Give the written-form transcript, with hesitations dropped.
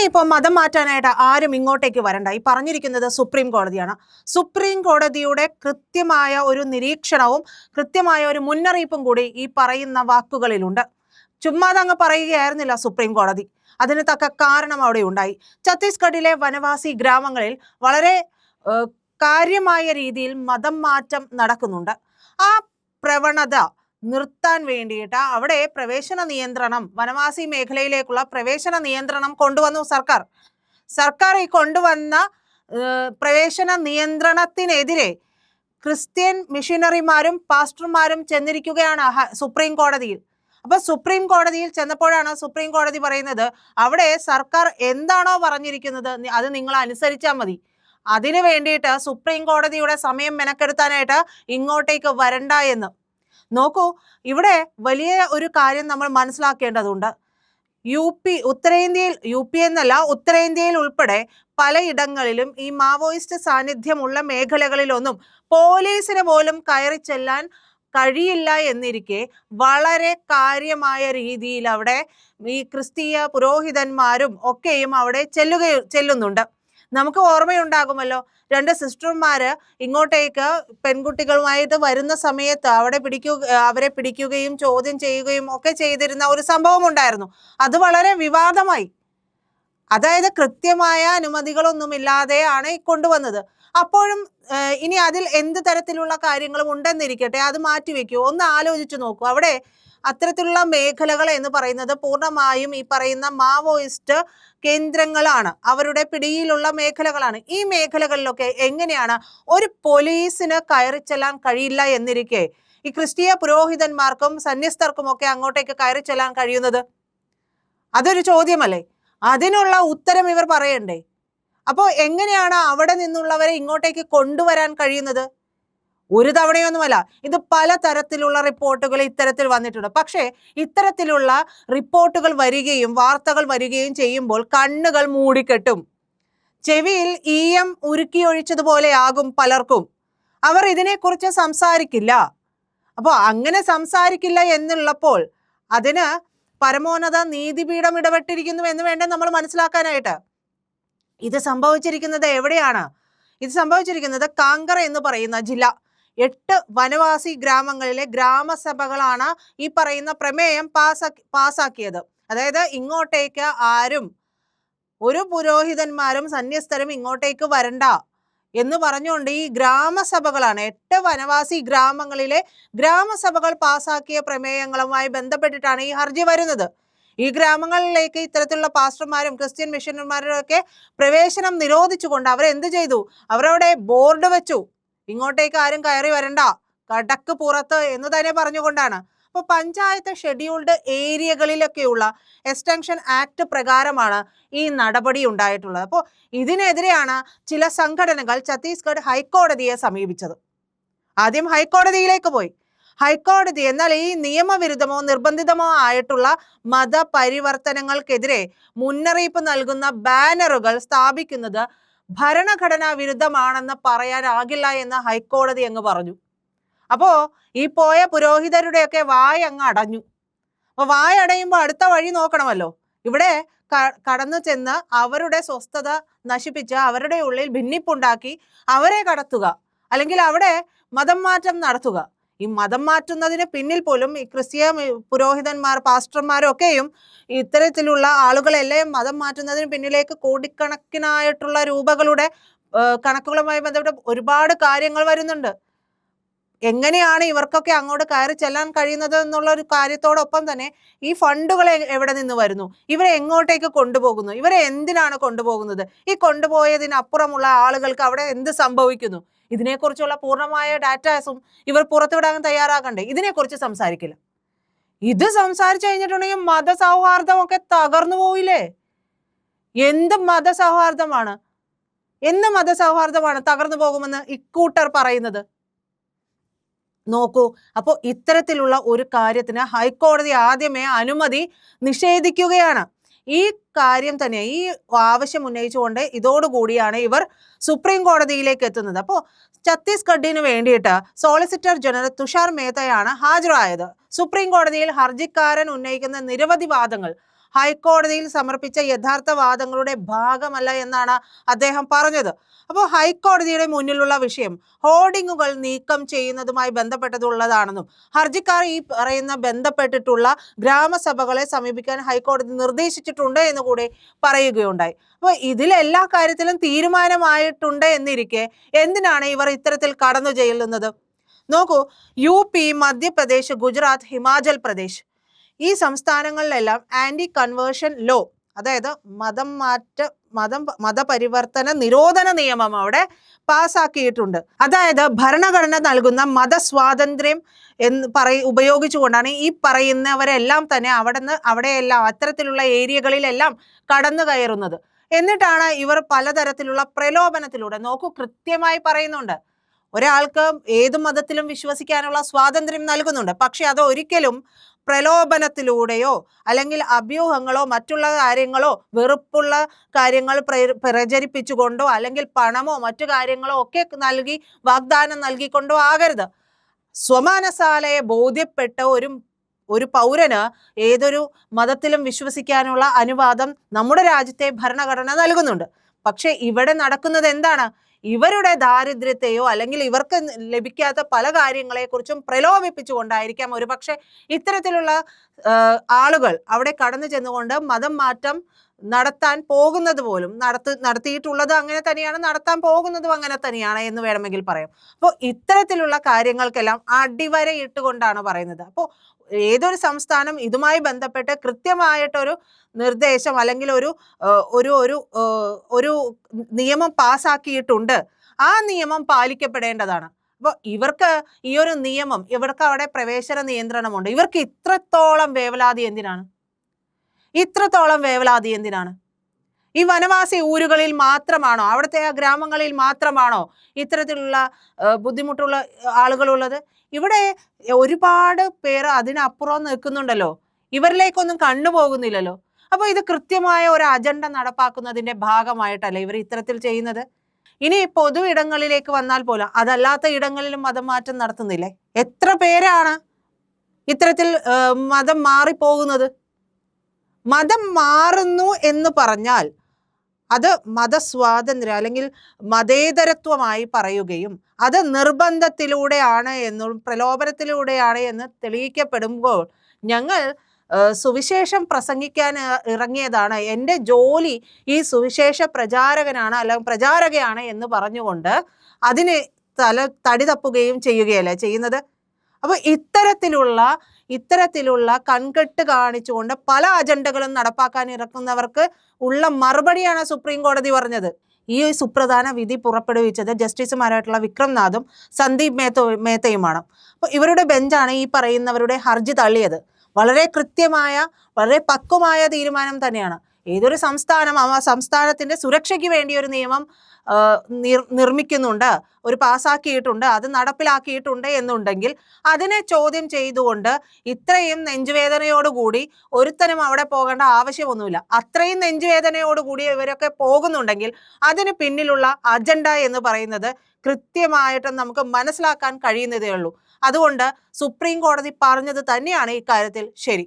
ഇനിയിപ്പോൾ മതം മാറ്റാനായിട്ട് ആരും ഇങ്ങോട്ടേക്ക് വരണ്ട. ഈ പറഞ്ഞിരിക്കുന്നത് സുപ്രീം കോടതിയാണ്. സുപ്രീം കോടതിയുടെ കൃത്യമായ ഒരു നിരീക്ഷണവും കൃത്യമായ ഒരു മുന്നറിയിപ്പും കൂടി ഈ പറയുന്ന വാക്കുകളിലുണ്ട്. ചുമ്മാതെ അങ്ങ് പറയുകയായിരുന്നില്ല സുപ്രീം കോടതി. അതിന് തക്ക കാരണം അവിടെ ഉണ്ടായി. ഛത്തീസ്ഗഡിലെ വനവാസി ഗ്രാമങ്ങളിൽ വളരെ കാര്യമായ രീതിയിൽ മതം മാറ്റം നടക്കുന്നുണ്ട്. ആ പ്രവണത നിർത്താൻ വേണ്ടിയിട്ട് അവിടെ പ്രവേശന നിയന്ത്രണം, വനവാസി മേഖലയിലേക്കുള്ള പ്രവേശന നിയന്ത്രണം കൊണ്ടുവന്നു സർക്കാർ ഈ കൊണ്ടുവന്ന പ്രവേശന നിയന്ത്രണത്തിനെതിരെ ക്രിസ്ത്യൻ മിഷനറിമാരും പാസ്റ്റർമാരും ചെന്നിരിക്കുകയാണ് സുപ്രീം കോടതിയിൽ. അപ്പൊ സുപ്രീം കോടതിയിൽ ചെന്നപ്പോഴാണ് സുപ്രീം കോടതി പറയുന്നത്, അവിടെ സർക്കാർ എന്താണോ പറഞ്ഞിരിക്കുന്നത് അത് നിങ്ങൾ അനുസരിച്ചാൽ മതി. അതിനു വേണ്ടിയിട്ട് സുപ്രീം കോടതിയുടെ സമയം മെനക്കെടുത്താനായിട്ട് ഇങ്ങോട്ടേക്ക് വരണ്ട എന്ന്. നോക്കൂ, ഇവിടെ വലിയ ഒരു കാര്യം നമ്മൾ മനസ്സിലാക്കേണ്ടതുണ്ട്. ഉത്തരേന്ത്യയിൽ ഉൾപ്പെടെ പലയിടങ്ങളിലും ഈ മാവോയിസ്റ്റ് സാന്നിധ്യമുള്ള മേഖലകളിലൊന്നും പോലീസിന് പോലും കയറി ചെല്ലാൻ കഴിയില്ല എന്നിരിക്കെ വളരെ കാര്യമായ രീതിയിൽ അവിടെ ഈ ക്രിസ്തീയ പുരോഹിതന്മാരും ഒക്കെയും അവിടെ ചെല്ലുന്നുണ്ട്. നമുക്ക് ഓർമ്മയുണ്ടാകുമല്ലോ, 2 സിസ്റ്റർമാര് ഇങ്ങോട്ടേക്ക് പെൺകുട്ടികളുമായിട്ട് വരുന്ന സമയത്ത് അവരെ പിടിക്കുകയും ചോദ്യം ചെയ്യുകയും ഒക്കെ ചെയ്തിരുന്ന ഒരു സംഭവം ഉണ്ടായിരുന്നു. അത് വളരെ വിവാദമായി. അതായത് കൃത്യമായ അനുമതികളൊന്നുമില്ലാതെയാണ് കൊണ്ടുവന്നത്. അപ്പോഴും ഇനി അതിൽ എന്ത് തരത്തിലുള്ള കാര്യങ്ങളും ഉണ്ടെന്നിരിക്കട്ടെ, അത് മാറ്റിവെക്കൂ. ഒന്ന് ആലോചിച്ചു നോക്കൂ. അവിടെ അത്തരത്തിലുള്ള മേഖലകൾ എന്ന് പറയുന്നത് പൂർണ്ണമായും ഈ പറയുന്ന മാവോയിസ്റ്റ് കേന്ദ്രങ്ങളാണ്, അവരുടെ പിടിയിലുള്ള മേഖലകളാണ്. ഈ മേഖലകളിലൊക്കെ എങ്ങനെയാണ് ഒരു പോലീസിന് കയറി ചെല്ലാൻ കഴിയില്ല എന്നിരിക്കെ ഈ ക്രിസ്തീയ പുരോഹിതന്മാർക്കും സന്യസ്തർക്കും ഒക്കെ അങ്ങോട്ടേക്ക് കയറി ചെല്ലാൻ കഴിയുന്നത്? അതൊരു ചോദ്യമല്ലേ? അതിനുള്ള ഉത്തരം ഇവർ പറയണ്ടേ? അപ്പോൾ എങ്ങനെയാണ് അവിടെ നിന്നുള്ളവരെ ഇങ്ങോട്ടേക്ക് കൊണ്ടുവരാൻ കഴിയുന്നത്? ഒരു തവണയൊന്നുമല്ല, ഇത് പല തരത്തിലുള്ള റിപ്പോർട്ടുകൾ ഇത്തരത്തിൽ വന്നിട്ടുണ്ട്. പക്ഷേ ഇത്തരത്തിലുള്ള റിപ്പോർട്ടുകൾ വരികയും വാർത്തകൾ വരികയും ചെയ്യുമ്പോൾ കണ്ണുകൾ മൂടിക്കെട്ടും. ചെവിയിൽ ഈയം ഉരുക്കിയൊഴിച്ചതുപോലെ ആകും പലർക്കും. അവർ ഇതിനെക്കുറിച്ച് സംസാരിക്കില്ല. അപ്പോൾ അങ്ങനെ സംസാരിക്കില്ല എന്നുള്ളപ്പോൾ അതിന് പരമോന്നത നീതിപീഠം ഇടപെട്ടിരിക്കുന്നു എന്ന് വേണ്ടേ നമ്മൾ മനസ്സിലാക്കാനായിട്ട്. ഇത് സംഭവിച്ചിരിക്കുന്നത് എവിടെയാണ്? ഇത് സംഭവിച്ചിരിക്കുന്നത് കാങ്കർ എന്ന് പറയുന്ന ജില്ല. 8 വനവാസി ഗ്രാമങ്ങളിലെ ഗ്രാമസഭകളാണ് ഈ പറയുന്ന പ്രമേയം പാസാക്കിയത്. അതായത് ഇങ്ങോട്ടേക്ക് ആരും, ഒരു പുരോഹിതന്മാരും സന്യസ്തരും ഇങ്ങോട്ടേക്ക് വരണ്ട എന്ന് പറഞ്ഞുകൊണ്ട് ഈ ഗ്രാമസഭകളാണ്, 8 വനവാസി ഗ്രാമങ്ങളിലെ ഗ്രാമസഭകൾ പാസാക്കിയ പ്രമേയങ്ങളുമായി ബന്ധപ്പെട്ടിട്ടാണ് ഈ ഹർജി വരുന്നത്. ഈ ഗ്രാമങ്ങളിലേക്ക് ഇത്തരത്തിലുള്ള പാസ്റ്റർമാരും ക്രിസ്ത്യൻ മിഷനറിമാരും ഒക്കെ പ്രവേശനം നിരോധിച്ചുകൊണ്ട് അവരെന്ത് ചെയ്തു? അവരവിടെ ബോർഡ് വെച്ചു, ഇങ്ങോട്ടേക്ക് ആരും കയറി വരണ്ട, കടക്ക് പുറത്ത് എന്ന് തന്നെ പറഞ്ഞുകൊണ്ടാണ്. അപ്പോൾ പഞ്ചായത്ത് ഷെഡ്യൂൾഡ് ഏരിയകളിലൊക്കെയുള്ള എക്സ്റ്റൻഷൻ ആക്ട് പ്രകാരമാണ് ഈ നടപടി ഉണ്ടായിട്ടുള്ളത്. അപ്പോൾ ഇതിനെതിരെയാണ് ചില സംഘടനകൾ ഛത്തീസ്ഗഡ് ഹൈക്കോടതിയെ സമീപിച്ചത്. ആദ്യം ഹൈക്കോടതിയിലേക്ക് പോയി. ഹൈക്കോടതി എന്നാൽ ഈ നിയമവിരുദ്ധമോ നിർബന്ധിതമോ ആയിട്ടുള്ള മതപരിവർത്തനങ്ങൾക്കെതിരെ മുന്നറിയിപ്പ് നൽകുന്ന ബാനറുകൾ സ്ഥാപിക്കുന്നത് ഭരണഘടനാ വിരുദ്ധമാണെന്ന് പറയാനാകില്ല എന്ന് ഹൈക്കോടതി അങ്ങ് പറഞ്ഞു. അപ്പോ ഈ പോയ പുരോഹിതരുടെയൊക്കെ വായ അങ്ങ് അടഞ്ഞു. അപ്പൊ വായ അടയുമ്പോൾ അടുത്ത വഴി നോക്കണമല്ലോ. ഇവിടെ കടന്നു ചെന്ന് അവരുടെ സ്വസ്ഥത നശിപ്പിച്ച് അവരുടെ ഉള്ളിൽ ഭിന്നിപ്പുണ്ടാക്കി അവരെ കടത്തുക, അല്ലെങ്കിൽ അവിടെ മതം മാറ്റം നടത്തുക. ഈ മതം മാറ്റുന്നതിന് പിന്നിൽ പോലും ഈ ക്രിസ്തീയ പുരോഹിതന്മാർ പാസ്റ്റർമാരൊക്കെയും ഇത്തരത്തിലുള്ള ആളുകളെല്ലാം മതം മാറ്റുന്നതിന് പിന്നിലേക്ക് കോടിക്കണക്കിനായിട്ടുള്ള രൂപകളുടെ കണക്കുകളുമായി ബന്ധപ്പെട്ട് ഒരുപാട് കാര്യങ്ങൾ വരുന്നുണ്ട്. എങ്ങനെയാണ് ഇവർക്കൊക്കെ അങ്ങോട്ട് കയറി ചെല്ലാൻ കഴിയുന്നത് എന്നുള്ള ഒരു കാര്യത്തോടൊപ്പം തന്നെ ഈ ഫണ്ടുകൾ എവിടെ നിന്ന് വരുന്നു, ഇവരെ എങ്ങോട്ടേക്ക് കൊണ്ടുപോകുന്നു, ഇവരെ എന്തിനാണ് കൊണ്ടുപോകുന്നത്, ഈ കൊണ്ടുപോയതിനപ്പുറമുള്ള ആളുകൾക്ക് അവിടെ എന്ത് സംഭവിക്കുന്നു, ഇതിനെക്കുറിച്ചുള്ള പൂർണ്ണമായ ഡാറ്റാസും ഇവർ പുറത്തുവിടാൻ തയ്യാറാകണ്ടേ? ഇതിനെക്കുറിച്ച് സംസാരിക്കില്ല. ഇത് സംസാരിച്ചു കഴിഞ്ഞിട്ടുണ്ടെങ്കിൽ മതസൗഹാർദ്ദമൊക്കെ തകർന്നു പോയില്ലേ? എന്ത് മതസൗഹാർദ്ദമാണ് തകർന്നു പോകുമെന്ന് ഇക്കൂട്ടർ പറയുന്നത്? നോക്കൂ, അപ്പോൾ ഇത്തരത്തിലുള്ള ഒരു കാര്യത്തിന് ഹൈക്കോടതി ആദ്യമേ അനുമതി നിഷേധിക്കുകയാണ്. ഈ കാര്യം തന്നെ, ഈ ആവശ്യം ഉന്നയിച്ചുകൊണ്ട് ഇതോടുകൂടിയാണ് ഇവർ സുപ്രീം കോടതിയിലേക്ക് എത്തുന്നത്. അപ്പോൾ ഛത്തീസ്ഗഡിന് വേണ്ടിയിട്ട് സോളിസിറ്റർ ജനറൽ തുഷാർ മേത്തയാണ് ഹാജരായത്. സുപ്രീം കോടതിയിൽ ഹർജിക്കാരൻ ഉന്നയിക്കുന്ന നിരവധി വാദങ്ങൾ ഹൈക്കോടതിയിൽ സമർപ്പിച്ച യഥാർത്ഥ വാദങ്ങളുടെ ഭാഗമല്ല എന്നാണ് അദ്ദേഹം പറഞ്ഞത്. അപ്പോൾ ഹൈക്കോടതിയുടെ മുന്നിലുള്ള വിഷയം ഹോർഡിങ്ങുകൾ നീക്കം ചെയ്യുന്നതുമായി ബന്ധപ്പെട്ടതുള്ളതാണെന്നും ഹർജിക്കാർ ഈ പറയുന്ന ബന്ധപ്പെട്ടിട്ടുള്ള ഗ്രാമസഭകളെ സമീപിക്കാൻ ഹൈക്കോടതി നിർദ്ദേശിച്ചിട്ടുണ്ട് എന്ന് കൂടി പറയുകയുണ്ടായി. അപ്പോൾ ഇതിലെല്ലാ കാര്യത്തിലും തീരുമാനമായിട്ടുണ്ട് എന്നിരിക്കെ എന്തിനാണ് ഇവർ ഇത്തരത്തിൽ കടന്നു ചെല്ലുന്നത്? നോക്കൂ, UP, മധ്യപ്രദേശ്, ഗുജറാത്ത്, ഹിമാചൽ പ്രദേശ് ഈ സംസ്ഥാനങ്ങളിലെല്ലാം ആന്റി കൺവേർഷൻ ലോ, അതായത് മതപരിവർത്തന നിരോധന നിയമം അവിടെ പാസ്സാക്കിയിട്ടുണ്ട്. അതായത് ഭരണഘടന നൽകുന്ന മതസ്വാതന്ത്ര്യം ഉപയോഗിച്ചുകൊണ്ടാണ് ഈ പറയുന്നവരെല്ലാം തന്നെ അവിടെയെല്ലാം അത്തരത്തിലുള്ള ഏരിയകളിലെല്ലാം കടന്നു കയറുന്നത്. എന്നിട്ടാണ് ഇവർ പലതരത്തിലുള്ള പ്രലോഭനത്തിലൂടെ, നോക്കൂ കൃത്യമായി പറയുന്നുണ്ട്, ഒരാൾക്ക് ഏത് മതത്തിലും വിശ്വസിക്കാനുള്ള സ്വാതന്ത്ര്യം നൽകുന്നുണ്ട്. പക്ഷെ അത് ഒരിക്കലും പ്രലോഭനത്തിലൂടെയോ അല്ലെങ്കിൽ അഭ്യൂഹങ്ങളോ മറ്റുള്ള കാര്യങ്ങളോ വെറുപ്പുള്ള കാര്യങ്ങൾ പ്രചരിപ്പിച്ചുകൊണ്ടോ അല്ലെങ്കിൽ പണമോ മറ്റു കാര്യങ്ങളോ ഒക്കെ വാഗ്ദാനം നൽകിക്കൊണ്ടോ ആകരുത്. സ്വമനസാലയെ ബോധ്യപ്പെട്ട ഒരു പൗരന് ഏതൊരു മതത്തിലും വിശ്വസിക്കാനുള്ള അനുവാദം നമ്മുടെ രാജ്യത്തെ ഭരണഘടന നൽകുന്നുണ്ട്. പക്ഷെ ഇവിടെ നടക്കുന്നത് എന്താണ്? ഇവരുടെ ദാരിദ്ര്യത്തെയോ അല്ലെങ്കിൽ ഇവർക്ക് ലഭിക്കാത്ത പല കാര്യങ്ങളെക്കുറിച്ചും പ്രലോഭിപ്പിച്ചുകൊണ്ടായിരിക്കാം ഒരുപക്ഷെ ഇത്തരത്തിലുള്ള ആളുകൾ അവിടെ കടന്നു ചെന്നുകൊണ്ട് മതം മാറ്റം നടത്താൻ പോകുന്നത് പോലും നടത്തിയിട്ടുള്ളത് അങ്ങനെ തന്നെയാണ്, നടത്താൻ പോകുന്നതും അങ്ങനെ തന്നെയാണ് എന്ന് വേണമെങ്കിൽ പറയാം. അപ്പോൾ ഇത്തരത്തിലുള്ള കാര്യങ്ങൾക്കെല്ലാം അടിവരയിട്ടുകൊണ്ടാണ് പറയുന്നത്. അപ്പോൾ ഏതൊരു സംസ്ഥാനം ഇതുമായി ബന്ധപ്പെട്ട് കൃത്യമായിട്ടൊരു നിർദ്ദേശം അല്ലെങ്കിൽ ഒരു നിയമം പാസ്സാക്കിയിട്ടുണ്ട്, ആ നിയമം പാലിക്കപ്പെടേണ്ടതാണ്. അപ്പോൾ ഇവർക്ക് ഈ ഒരു നിയമം, ഇവർക്ക് അവിടെ പ്രവേശന നിയന്ത്രണമുണ്ട്, ഇവർക്ക് ഇത്രത്തോളം വേവലാതി എന്തിനാണ്? ഈ വനവാസി ഊരുകളിൽ മാത്രമാണോ, അവിടുത്തെ ആ ഗ്രാമങ്ങളിൽ മാത്രമാണോ ഇത്തരത്തിലുള്ള ബുദ്ധിമുട്ടുള്ള ആളുകളുള്ളത്? ഇവിടെ ഒരുപാട് പേര് അതിനപ്പുറം നിൽക്കുന്നുണ്ടല്ലോ, ഇവരിലേക്കൊന്നും കണ്ണുപോകുന്നില്ലല്ലോ. അപ്പോൾ ഇത് കൃത്യമായ ഒരു അജണ്ട നടപ്പാക്കുന്നതിന്റെ ഭാഗമായിട്ടല്ലേ ഇവർ ഇത്തരത്തിൽ ചെയ്യുന്നത്? ഇനി പൊതു ഇടങ്ങളിലേക്ക് വന്നാൽ പോലും അതല്ലാത്ത ഇടങ്ങളിലും മതം മാറ്റം നടത്തുന്നില്ലേ? എത്ര പേരാണ് ഇത്തരത്തിൽ മതം മാറിപ്പോകുന്നത്? മതം മാറുന്നു എന്ന് പറഞ്ഞാൽ അത് മതസ്വാതന്ത്ര്യം അല്ലെങ്കിൽ മതേതരത്വമായി പറയുകയും അത് നിർബന്ധത്തിലൂടെയാണ് എന്നും പ്രലോഭനത്തിലൂടെയാണ് എന്ന് തെളിയിക്കപ്പെടുമ്പോൾ ഞങ്ങൾ സുവിശേഷം പ്രസംഗിക്കാൻ ഇറങ്ങിയതാണ്, എൻ്റെ ജോലി ഈ സുവിശേഷ പ്രചാരകനാണ് അല്ലെങ്കിൽ പ്രചാരകയാണ് എന്ന് പറഞ്ഞുകൊണ്ട് അതിന് തടി തപ്പുകയും ചെയ്യുകയല്ലേ ചെയ്യുന്നത്. അപ്പോൾ ഇത്തരത്തിലുള്ള കൺകെട്ട് കാണിച്ചുകൊണ്ട് പല അജണ്ടകളും നടപ്പാക്കാൻ ഇറക്കുന്നവർക്ക് ഉള്ള മറുപടിയാണ് സുപ്രീം കോടതി പറഞ്ഞത്. ഈ സുപ്രധാന വിധി പുറപ്പെടുവിച്ചത് ജസ്റ്റിസുമാരായിട്ടുള്ള വിക്രംനാഥും സന്ദീപ് മേത്തയുമാണ്. അപ്പോൾ ഇവരുടെ ബെഞ്ചാണ് ഈ പറയുന്നവരുടെ ഹർജി തള്ളിയത്. വളരെ കൃത്യമായ, വളരെ പക്വമായ തീരുമാനം തന്നെയാണ്. ഏതൊരു സംസ്ഥാനം ആ സംസ്ഥാനത്തിന്റെ സുരക്ഷയ്ക്ക് വേണ്ടി ഒരു നിയമം നിർമ്മിക്കുന്നുണ്ട്, ഒരു പാസ്സാക്കിയിട്ടുണ്ട്, അത് നടപ്പിലാക്കിയിട്ടുണ്ട് എന്നുണ്ടെങ്കിൽ അതിനെ ചോദ്യം ചെയ്തുകൊണ്ട് ഇത്രയും നെഞ്ചുവേദനയോടുകൂടി ഒരുത്തനും അവിടെ പോകേണ്ട ആവശ്യമൊന്നുമില്ല. അത്രയും നെഞ്ചുവേദനയോടുകൂടി ഇവരൊക്കെ പോകുന്നുണ്ടെങ്കിൽ അതിന് പിന്നിലുള്ള അജണ്ട എന്ന് പറയുന്നത് കൃത്യമായിട്ടും നമുക്ക് മനസ്സിലാക്കാൻ കഴിയുന്നതേ ഉള്ളൂ. അതുകൊണ്ട് സുപ്രീം കോടതി പറഞ്ഞത് തന്നെയാണ് ഇക്കാര്യത്തിൽ ശരി.